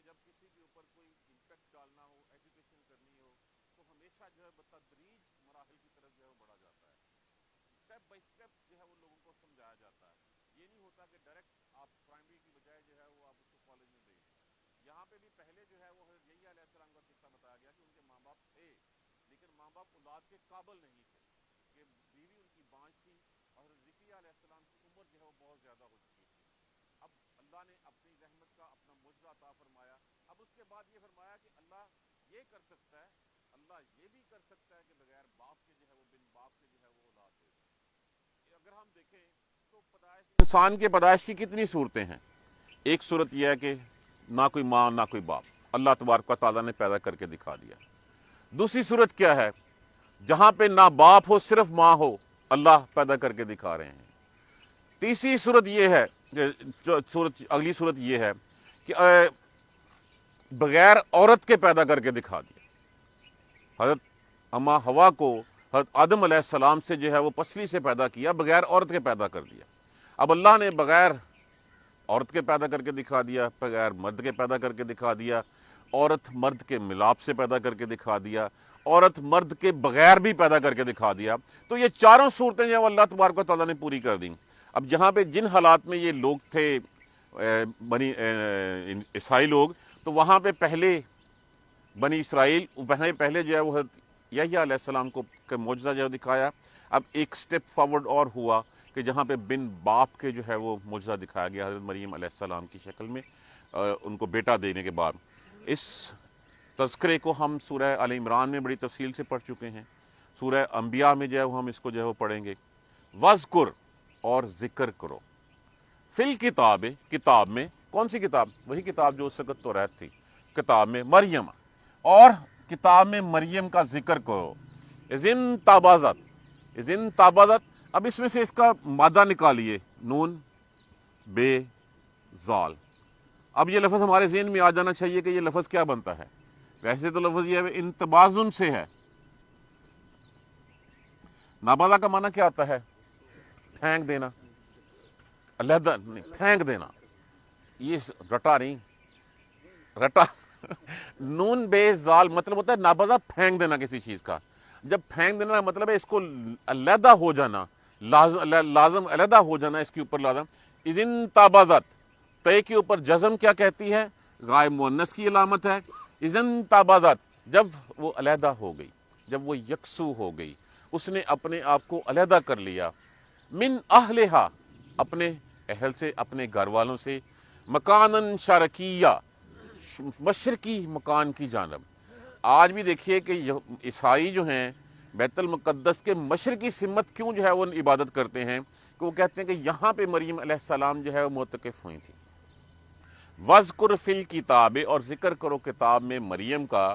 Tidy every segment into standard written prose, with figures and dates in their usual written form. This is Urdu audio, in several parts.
جب کسی کے اوپر کوئی امپیکٹ ڈالنا ہو، ایجوکیشن کرنی ہو، تو ہمیشہ جو ہے بتدریج مراحل کی طرف جو ہے وہ بڑھا جاتا ہے، اسٹیپ بائی اسٹیپ جو ہے وہ لوگوں کو سمجھایا جاتا ہے۔ یہ نہیں ہوتا کہ ڈائریکٹ آپ پرائمری کی بجائے جو ہے وہ آپ اس کو کالج میں بھیج دیں۔ یہاں پہ بھی پہلے جو ہے وہ حضرت یحییٰ علیہ السلام کا قصہ بتایا گیا کہ ان کے ماں باپ تھے لیکن ماں باپ اولاد کے قابل نہیں تھے، کہ بیوی ان کی بانجھ تھی اور حضرت ذکریا علیہ السلام کی عمر جو ہے وہ بہت زیادہ ہو چکی تھی۔ اب اللہ نے اپنی رحمت کا اپنا معجزہ عطا فرمایا۔ اب اس کے بعد یہ فرمایا کہ اللہ یہ کر سکتا ہے، اللہ یہ بھی کر سکتا ہے کہ بغیر باپ کے جو ہے وہ بن باپ کے جو ہے وہ اولاد دے دے۔ اگر ہم دیکھیں تو پیدائش، انسان کے پیدائش کی کتنی صورتیں ہیں۔ ایک صورت یہ ہے کہ نہ کوئی ماں نہ کوئی باپ، اللہ تبارک و تعالیٰ نے پیدا کر کے دکھا دیا۔ دوسری صورت کیا ہے؟ جہاں پہ نہ باپ ہو صرف ماں ہو، اللہ پیدا کر کے دکھا رہے ہیں۔ تیسری صورت یہ ہے، اگلی صورت یہ ہے کہ بغیر عورت کے پیدا کر کے دکھا دیا۔ حضرت اما حوا کو حضرت آدم علیہ السلام سے جو ہے وہ پسلی سے پیدا کیا، بغیر عورت کے پیدا کر دیا۔ اب اللہ نے بغیر عورت کے پیدا کر کے دکھا دیا، بغیر مرد کے پیدا کر کے دکھا دیا، عورت مرد کے ملاپ سے پیدا کر کے دکھا دیا، عورت مرد کے بغیر بھی پیدا کر کے دکھا دیا۔ تو یہ چاروں صورتیں جو ہیں وہ اللہ تبارک و تعالیٰ نے پوری کر دیں۔ اب جہاں پہ جن حالات میں یہ لوگ تھے بنی عیسائی لوگ، تو وہاں پہ پہلے بنی اسرائیل پہلے جو ہے وہ یحییٰ علیہ السلام کو معجزہ جو دکھایا۔ اب ایک سٹیپ فارورڈ اور ہوا کہ جہاں پہ بن باپ کے جو ہے وہ معجزہ دکھایا گیا حضرت مریم علیہ السلام کی شکل میں، ان کو بیٹا دینے کے بعد۔ اس تذکرے کو ہم سورہ آل عمران میں بڑی تفصیل سے پڑھ چکے ہیں، سورہ انبیاء میں جو ہے ہم اس کو جو ہے وہ پڑھیں گے۔ وذکر، اور ذکر کرو، فی الکتاب، کتاب میں، کون سی کتاب؟ وہی کتاب جو اس وقت توریت تھی، کتاب میں مریم، اور کتاب میں مریم کا ذکر کرو، اذن تابازت۔ اب اس میں سے اس کا مادہ نکالیے، نون بے زال۔ اب یہ لفظ ہمارے ذہن میں آ جانا چاہیے کہ یہ لفظ کیا بنتا ہے۔ ویسے تو لفظ یہ انتبازن سے ہے۔ نابازا کا معنی کیا آتا ہے؟ پھینک دینا، علیحدہ نہیں، پھینک دینا۔ یہ رٹا نہیں، رٹا نون بے زال مطلب ہوتا ہے نابازا، پھینک دینا کسی چیز کا۔ جب پھینک دینا مطلب ہے اس کو علیحدہ ہو جانا، لازم علیحدہ ہو جانا، اس کے اوپر لازم۔ اذن تابازت، تے کے اوپر جزم کیا کہتی ہے؟ غائب مؤنث کی علامت ہے۔ اذن تابازت، جب وہ علیحدہ ہو گئی، جب وہ یکسو ہو گئی، اس نے اپنے آپ کو علیحدہ کر لیا، من اہلہا، اپنے اہل سے، اپنے گھر والوں سے، مکانن شرقیہ، مشرقی مکان کی جانب۔ آج بھی دیکھیے کہ عیسائی جو ہیں بیت المقدس کے مشرقی سمت کیوں جو ہے وہ عبادت کرتے ہیں، کہ وہ کہتے ہیں کہ یہاں پہ مریم علیہ السلام جو ہے وہ معتکف ہوئی تھی۔ وذکر فی الکتاب، اور ذکر کرو کتاب میں مریم کا،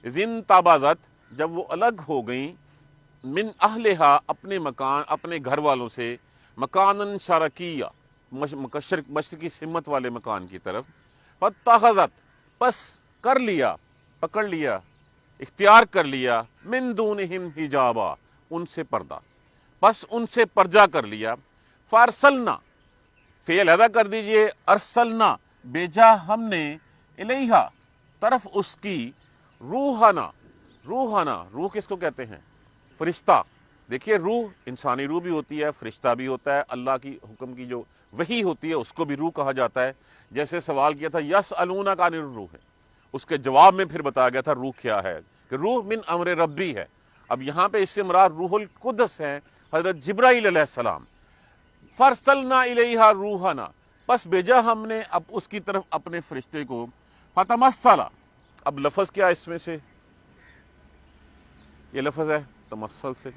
اذن تابازت، جب وہ الگ ہو گئیں، من اہلہا، اپنے مکان، اپنے گھر والوں سے، مکانن شرقیہ، مشرقی سمت والے مکان کی طرف، فاتخذت، پس کر لیا، پکڑ لیا، اختیار کر لیا، من دونہم حجابا، ان سے پردہ، پس ان سے پردہ کر لیا۔ فارسلنا، فعل ادا کر دیجئے، ارسلنا، بھیجا ہم نے، الیہا، طرف اس کی، روحنا، روح کس کو کہتے ہیں؟ فرشتہ۔ دیکھیے روح انسانی روح بھی ہوتی ہے، فرشتہ بھی ہوتا ہے، اللہ کی حکم کی جو وحی ہوتی ہے اس کو بھی روح کہا جاتا ہے۔ جیسے سوال کیا تھا یسألونک عن الروح، اس کے جواب میں پھر بتایا گیا تھا روح کیا ہے، کہ روح من امر ربی ہے۔ اب یہاں پہ اس سے مراد روح القدس ہے، حضرت جبرائیل علیہ السلام۔ فرسلنا الیہا روحنا، پس بھیجا ہم نے اب اس کی طرف اپنے فرشتے کو، فتمثل، اب لفظ کیا اس میں سے؟ یہ لفظ ہے تمثل سے،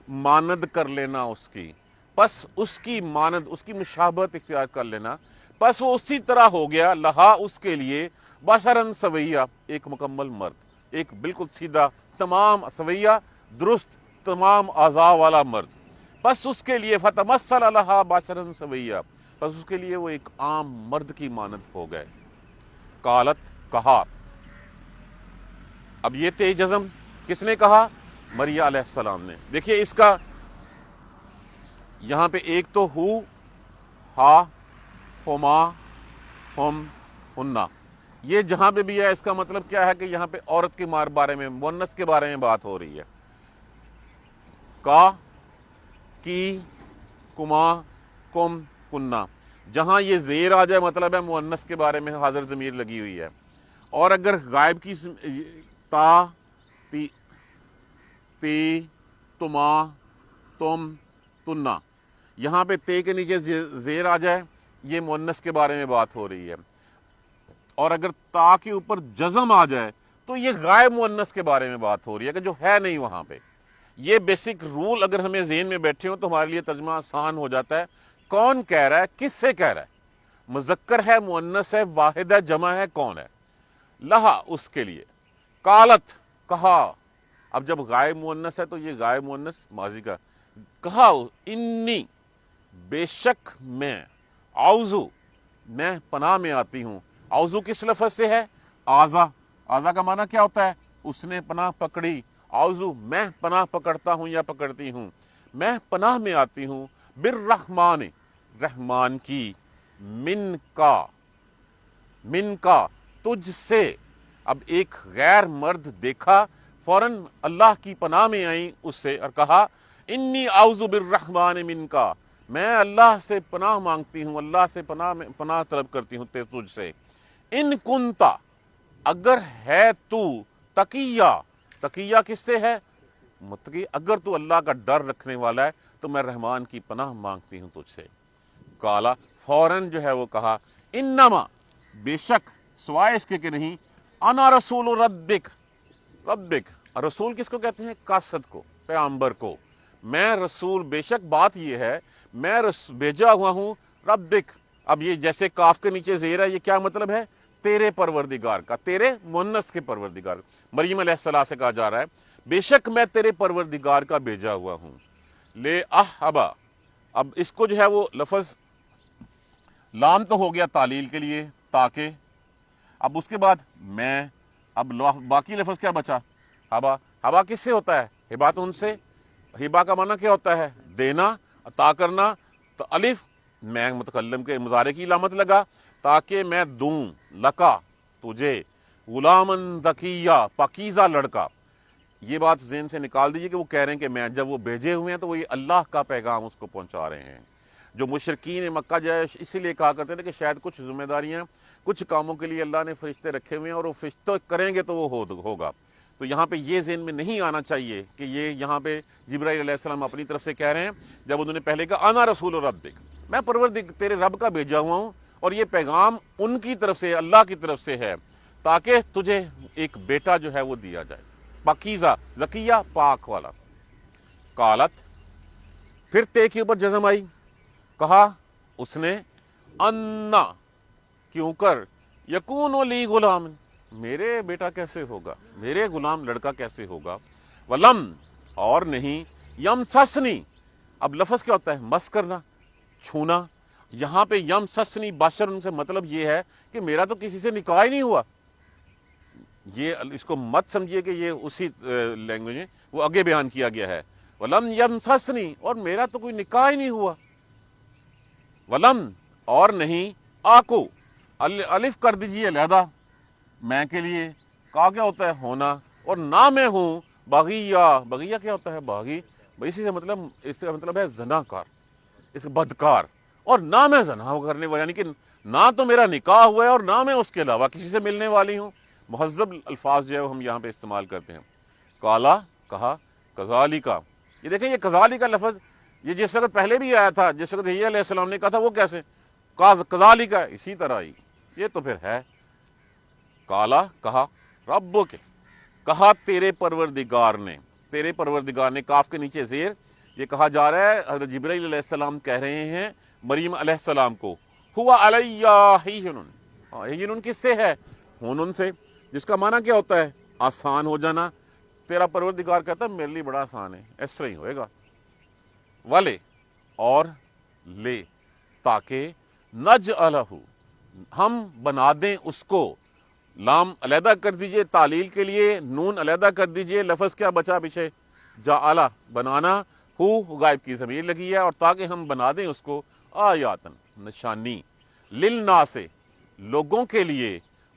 مانند کر لینا اس کی، پس اس کی مانند، اس کی مشابہت اختیار کر لینا، پس وہ اسی طرح ہو گیا، لہا، اس کے لیے، بشرن سویہ، ایک مکمل مرد، ایک بالکل سیدھا، تمام سویہ، درست، تمام اعضاء والا مرد۔ پس اس کے لیے فتمثل لہا بشرن سویہ، پس اس کے لیے وہ ایک عام مرد کی مانند ہو گئے۔ قالت، کہا، اب یہ تے جزم کس نے کہا؟ مریم علیہ السلام نے۔ دیکھیے اس کا یہاں پہ ایک تو ہو، ہا، ہما، ہم، ہنہ، یہ جہاں پہ بھی ہے اس کا مطلب کیا ہے کہ یہاں پہ عورت کے بارے میں، مؤنث کے بارے میں بات ہو رہی ہے. کا، کی، کما، کم، کننا، جہاں یہ زیر آ جائے مطلب ہے مؤنث کے بارے میں حاضر ضمیر لگی ہوئی ہے. اور اگر غائب کی تا، تی، تما، تم، تنا، یہاں پہ تے کے نیچے زیر آ جائے یہ مؤنث کے بارے میں بات ہو رہی ہے. اور اگر تا کے اوپر جزم آ جائے تو یہ غائب مؤنث کے بارے میں بات ہو رہی ہے کہ جو ہے نہیں وہاں پہ. یہ بیسک رول اگر ہمیں ذہن میں بیٹھے ہوں تو ہمارے لیے ترجمہ آسان ہو جاتا ہے. کون کہہ رہا ہے، کس سے کہہ رہا ہے، مذکر ہے، مؤنث ہے، واحد ہے، جمع ہے، کون ہے. لہا، اس کے لیے. قالت، کہا. اب جب غائب مؤنث ہے تو یہ غائب مؤنث ماضی کا. کہا، انی، بے شک میں، اعوذ، میں پناہ میں آتی ہوں. اعوذ کس لفظ سے ہے؟ آزا. آزا کا معنی کیا ہوتا ہے؟ اس نے پناہ پکڑی. اعوذ، میں پناہ پکڑتا ہوں یا پکڑتی ہوں. میں پناہ میں آتی ہوں بالرحمن، رحمان کی، من کا، من کا، تجھ سے. اب ایک غیر مرد دیکھا، فوراً اللہ کی پناہ میں آئیں اس سے اور کہا انی اعوذ بالرحمن من کا، میں اللہ سے پناہ مانگتی ہوں، اللہ سے پناہ طلب کرتی ہوں تجھ سے. ان کنتا، اگر ہے تو، تقیہ، تقیہ کس سے ہے؟ متقی. اگر تو اللہ کا ڈر رکھنے والا ہے تو میں رحمان کی پناہ مانگتی ہوں تجھ سے. کالا، فوراً جو ہے وہ کہا، انما، بے شک، سوائے اس کے کہ نہیں، انا رسول ربک، ربک، رسول کس کو کہتے ہیں؟ قاصد کو، پیغمبر کو. میں رسول، بے شک بات یہ ہے میں بھیجا ہوا ہوں ربک. اب یہ جیسے کاف کے نیچے زیر ہے، یہ کیا مطلب ہے؟ تیرے پروردگار کا، تیرے مؤنث کے پروردگار. مریم علیہ السلام سے کہا جا رہا ہے بے شک میں تیرے پروردگار کا بھیجا ہوا ہوں. لے احبا، اب اس کو جو ہے وہ لفظ لام تو ہو گیا تعلیل کے لیے، تاکہ. اب اس کے بعد میں، اب باقی لفظ کیا بچا؟ ہبا. ہبا کس سے ہوتا ہے؟ ہبات ان سے. ہبا کا معنی کیا ہوتا ہے؟ دینا، عطا کرنا. تو الف، میں متکلم کے مضارع کی علامت لگا تاکہ میں دوں، لکا، تجھے، غلامن ذکیہ، پاکیزہ لڑکا. یہ بات ذہن سے نکال دیجئے کہ وہ کہہ رہے ہیں کہ میں، جب وہ بھیجے ہوئے ہیں تو وہ یہ اللہ کا پیغام اس کو پہنچا رہے ہیں. جو مشرکین مکہ جو ہے اسی لیے کہا کرتے تھے کہ شاید کچھ ذمہ داریاں، کچھ کاموں کے لیے اللہ نے فرشتے رکھے ہوئے ہیں اور وہ فرشتے کریں گے تو وہ ہوگا. تو یہاں پہ یہ ذہن میں نہیں آنا چاہیے کہ یہ یہاں پہ جبرائیل علیہ السلام اپنی طرف سے کہہ رہے ہیں، جب انہوں نے پہلے کہا انا رسول ربک، میں تیرے رب کا بھیجا ہوا ہوں اور یہ پیغام ان کی طرف سے، اللہ کی طرف سے ہے تاکہ تجھے ایک بیٹا جو ہے وہ دیا جائے، پاکیزہ، زکیہ، پاک والا. قالت، پھر تے کے اوپر جزم آئی. کہا اس نے، انا، کیوں کر، یکون لی غلام، میرے بیٹا کیسے ہوگا، میرے غلام لڑکا کیسے ہوگا. ولم، اور نہیں، یم سسنی. اب لفظ کیا ہوتا ہے؟ مس کرنا، چھونا. یہاں پہ یم سسنی بشر سے مطلب یہ ہے کہ میرا تو کسی سے نکاح ہی نہیں ہوا. یہ اس کو مت سمجھیے کہ یہ اسی لینگویج میں وہ آگے بیان کیا گیا ہے. ولم یم سسنی، اور میرا تو کوئی نکاح ہی نہیں ہوا. ولم، اور نہیں، آکو، الف کر دیجئے علیحدہ میں کے لیے. کا کیا ہوتا ہے؟ ہونا. اور نہ میں ہوں باغیہ. باغیہ کیا ہوتا ہے؟ باغی. اس سے مطلب ہے زناکار، اس بدکار. اور نہ میں زنا کرنے والا، یعنی کہ نہ تو میرا نکاح ہوا ہے اور نہ میں اس کے علاوہ کسی سے ملنے والی ہوں. مہذب الفاظ جو ہے ہم یہاں پہ استعمال کرتے ہیں. کالا، کہا، کذالکا. یہ دیکھیں یہ کذالکا لفظ یہ جس وقت پہلے بھی آیا تھا، جس وقت علیہ السلام نے کہا تھا، وہ کیسے؟ کذالکا، اسی طرح ہی یہ تو پھر ہے. کالا، کہا، رب کے، کہا تیرے پروردگار نے. تیرے پروردگار نے، کاف کے نیچے زیر. یہ کہا جا رہا ہے حضرت جبرائیل علیہ السلام کہہ رہے ہیں مریم علیہ السلام کو، ہوا علیہ ہینٌ. ہینٌ کس سے ہے؟ ہونن سے، جس کا معنی کیا ہوتا ہے؟ آسان ہو جانا. تیرا پروردگار کہتا ہے میرے لیے بڑا آسان ہے، اس طرح ہی ہوئے گا. والے، اور لے، تاکہ نجعلہ، ہم بنا دیں اس کو. لام علیحدہ کر دیجئے تعلیل کے لیے، نون علیحدہ کر دیجئے. لفظ کیا بچا پیچھے؟ جعلہ، بنانا. ہو غائب کی ضمیر لگی ہے، اور تاکہ ہم بنا دیں اس کو آیاتن، نشانی. للناس، لوگوں کے لیے.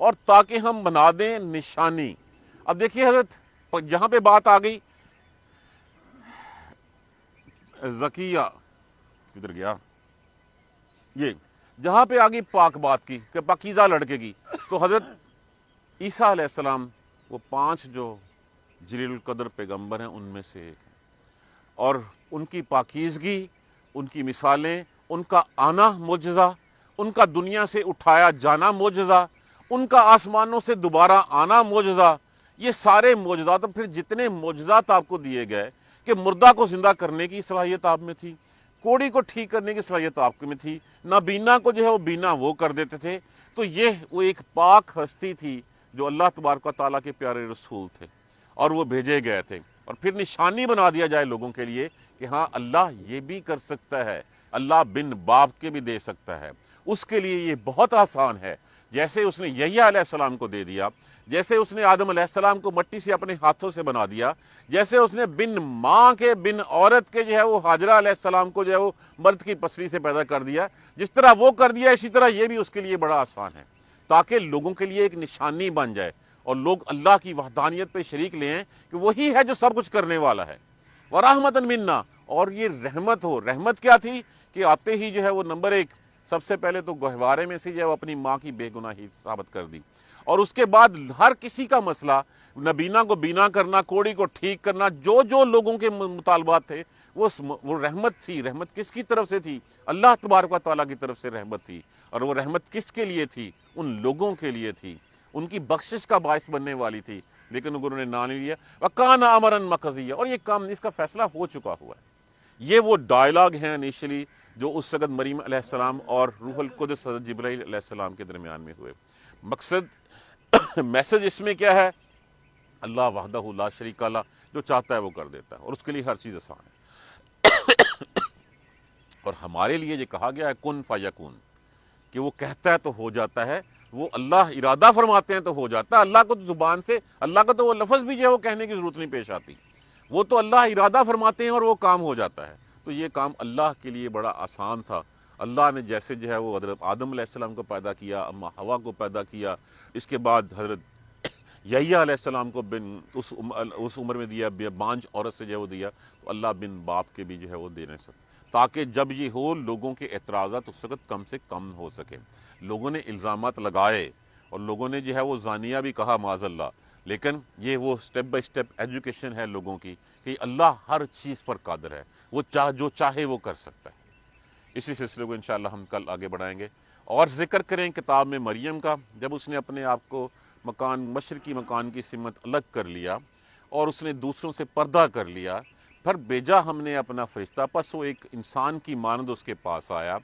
اور تاکہ ہم بنا دیں نشانی۔ اب دیکھیے حضرت جہاں پہ بات آ گئی زکیہ، کدھر گیا یہ، جہاں پہ آگئی پاک بات کی کہ پاکیزہ لڑکے کی، تو حضرت عیسیٰ علیہ السلام وہ 5 جو جلیل القدر پیغمبر ہیں ان میں سے ایک ہیں، اور ان کی پاکیزگی، ان کی مثالیں، ان کا آنا معجزہ، ان کا دنیا سے اٹھایا جانا معجزہ، ان کا آسمانوں سے دوبارہ آنا معجزہ، یہ سارے معجزات، پھر جتنے معجزات آپ کو دیے گئے کہ مردہ کو زندہ کرنے کی صلاحیت آپ میں تھی، کوڑی کو ٹھیک کرنے کی صلاحیت آپ میں تھی، نابینا کو جو ہے وہ بینا وہ کر دیتے تھے، تو یہ وہ ایک پاک ہستی تھی جو اللہ تبارک و تعالیٰ کے پیارے رسول تھے اور وہ بھیجے گئے تھے، اور پھر نشانی بنا دیا جائے لوگوں کے لیے کہ ہاں اللہ یہ بھی کر سکتا ہے، اللہ بن باپ کے بھی دے سکتا ہے، اس کے لیے یہ بہت آسان ہے، جیسے اس نے یحییٰ علیہ السلام کو دے دیا، جیسے اس نے آدم علیہ السلام کو مٹی سے اپنے ہاتھوں سے بنا دیا، جیسے اس نے بن ماں کے بن عورت کے جو ہے وہ حاجرہ علیہ السلام کو جو ہے وہ مرد کی پسلی سے پیدا کر دیا، جس طرح وہ کر دیا اسی طرح یہ بھی اس کے لیے بڑا آسان ہے، تاکہ لوگوں کے لیے ایک نشانی بن جائے اور لوگ اللہ کی وحدانیت پہ شریک لیں کہ وہی ہے جو سب کچھ کرنے والا ہے۔ وَرَحْمَةً مِنَّا، اور یہ رحمت ہو۔ رحمت کیا تھی کہ آتے ہی جو ہے وہ نمبر 1 سب سے پہلے تو گہوارے میں سے جو ہے وہ اپنی ماں کی بے گناہی ثابت کر دی، اور اس کے بعد ہر کسی کا مسئلہ، نبینا کو بینا کرنا، کوڑی کو ٹھیک کرنا، جو جو لوگوں کے مطالبات تھے وہ رحمت تھی۔ رحمت کس کی طرف سے تھی؟ اللہ تبارک و تعالیٰ کی طرف سے رحمت تھی، اور وہ رحمت کس کے لیے تھی؟ ان لوگوں کے لیے تھی، ان کی بخشش کا باعث بننے والی تھی، لیکن انہوں نے نہ نہیں لیا۔ وَكَانَ أَمْرًا مَقْضِيًّا، اور یہ کام، اس کا فیصلہ ہو چکا ہوا ہے۔ یہ وہ ڈائلاگ ہیں انیشلی جو اس وقت مریم علیہ السلام اور روح القدس حضرت جبرائیل علیہ السلام کے درمیان میں ہوئے۔ مقصد میسج اس میں کیا ہے؟ اللہ وحدہ لا شریک لہ جو چاہتا ہے وہ کر دیتا ہے، اور اس کے لیے ہر چیز آسان ہے۔ اور ہمارے لیے یہ کہا گیا ہے کن فیکون، کہ وہ کہتا ہے تو ہو جاتا ہے، وہ اللہ ارادہ فرماتے ہیں تو ہو جاتا ہے۔ اللہ کو تو زبان سے، اللہ کا تو وہ لفظ بھی جو ہے وہ کہنے کی ضرورت نہیں پیش آتی، وہ تو اللہ ارادہ فرماتے ہیں اور وہ کام ہو جاتا ہے۔ تو یہ کام اللہ کے لیے بڑا آسان تھا۔ اللہ نے جیسے جو ہے وہ حضرت آدم علیہ السلام کو پیدا کیا، اما حوا کو پیدا کیا، اس کے بعد حضرت یحییٰ علیہ السلام کو اس عمر میں دیا، بانج عورت سے جو ہے وہ دیا، تو اللہ بن باپ کے بھی جو ہے وہ دینے سکتا، تاکہ جب یہ ہو لوگوں کے اعتراضات اس وقت کم سے کم ہو سکے۔ لوگوں نے الزامات لگائے اور لوگوں نے جو ہے وہ زانیہ بھی کہا معاذ اللہ، لیکن یہ وہ سٹیپ بائی سٹیپ ایجوکیشن ہے لوگوں کی کہ اللہ ہر چیز پر قادر ہے، وہ جو چاہے وہ کر سکتا ہے۔ اسی سلسلے کو انشاءاللہ ہم کل آگے بڑھائیں گے، اور ذکر کریں کتاب میں مریم کا، جب اس نے اپنے آپ کو مشرقی مکان کی سمت الگ کر لیا اور اس نے دوسروں سے پردہ کر لیا، پھر بھیجا ہم نے اپنا فرشتہ، پس وہ ایک انسان کی مانند اس کے پاس آیا،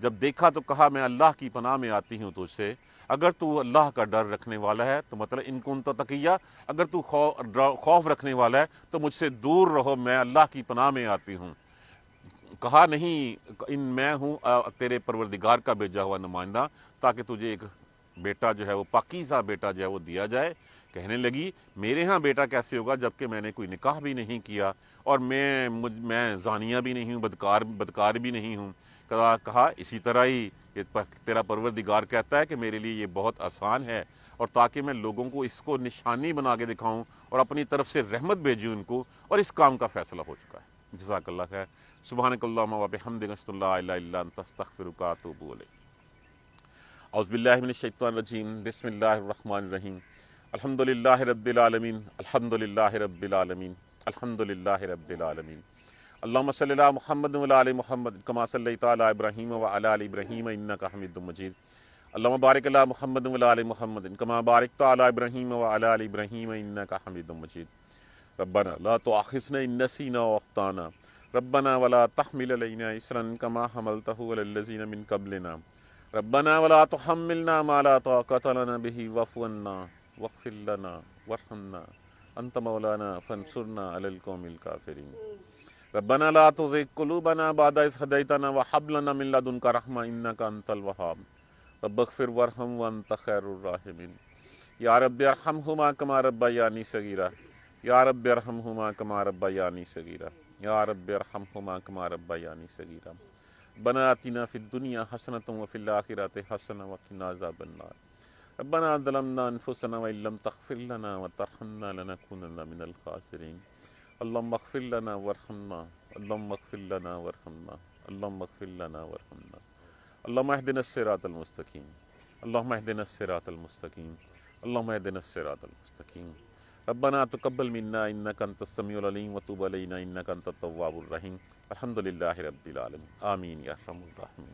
جب دیکھا تو کہا میں اللہ کی پناہ میں آتی ہوں تجھ سے، اگر تو اللہ کا ڈر رکھنے والا ہے تو مطلب ان کن تو تقیہ، اگر تو خوف رکھنے والا ہے تو مجھ سے دور رہو، میں اللہ کی پناہ میں آتی ہوں۔ کہا نہیں میں ہوں تیرے پروردگار کا بھیجا ہوا نمائندہ، تاکہ تجھے ایک بیٹا جو ہے وہ پاکیزہ بیٹا جو ہے وہ دیا جائے۔ کہنے لگی میرے ہاں بیٹا کیسے ہوگا جبکہ میں نے کوئی نکاح بھی نہیں کیا اور میں زانیہ بھی نہیں ہوں، بدکار بھی نہیں ہوں۔ کہا اسی طرح ہی تیرا پروردگار کہتا ہے کہ میرے لیے یہ بہت آسان ہے، اور تاکہ میں لوگوں کو اس کو نشانی بنا کے دکھاؤں اور اپنی طرف سے رحمت بھیجوں ان کو، اور اس کام کا فیصلہ ہو چکا ہے۔ جزاک اللہ خیر۔ سبحانک اللہم و بحمدک، اشہد ان لا الہ الا انت، استغفرک و اتوب الیک۔ اعوذ باللہ من الشیطان الرجیم، بسم اللہ الرحمن الرحیم۔ الحمدللہ رب العالمین، الحمدللہ رب العالمین، الحمدللہ رب العالمین۔ اللہم صلی علی محمد وعلی آل محمد کما صلیت علی ابراہیم وعلی آل ابراہیم انک حمید مجید۔ اللہم بارک علی محمد وعلی آل محمد کما بارکت علی ابراہیم وعلی آل ابراہیم انک حمید مجید۔ ربنا لا تؤاخذنا ان نسینا واخطانا، ربنا ولا تحمل علینا اصرا کما حملته علی الذین من قبلنا، ربنا ولا تحملنا ما لا طاقة لنا به واعف عنا واغفر لنا وارحمنا انت مولانا فانصرنا على القوم الكافرین۔ ربنا لا تزغ قلوبنا بعد إذ هديتنا وهب لنا من لدنك رحمة إنك أنت الوهاب، رب اغفر وارحم وأنت خير الراحمين۔ یا رب ارحمهما كما ربياني صغيرا، یا رب ارحمهما كما ربياني صغيرا، یا رب ارحمهما كما ربياني صغيرا۔ ربنا آتنا في الدنيا حسنة وفي الآخرة حسنة وقنا عذاب النار۔ ربنا ظلمنا انفسنا وان لم تغفر لنا وترحمنا لنكونن من الخاسرين اللهم اغفر لنا وارحمنا اللهم اغفر لنا وارحمنا اللهم اغفر لنا وارحمنا اللهم اهدنا الصراط المستقيم اللهم اهدنا الصراط المستقيم اللهم اهدنا الصراط المستقيم ربنا تقبل منا انك انت السميع العليم وتوب علينا انك انت التواب الرحيم الحمد لله رب العالمين آمین یا ارحم الراحمین.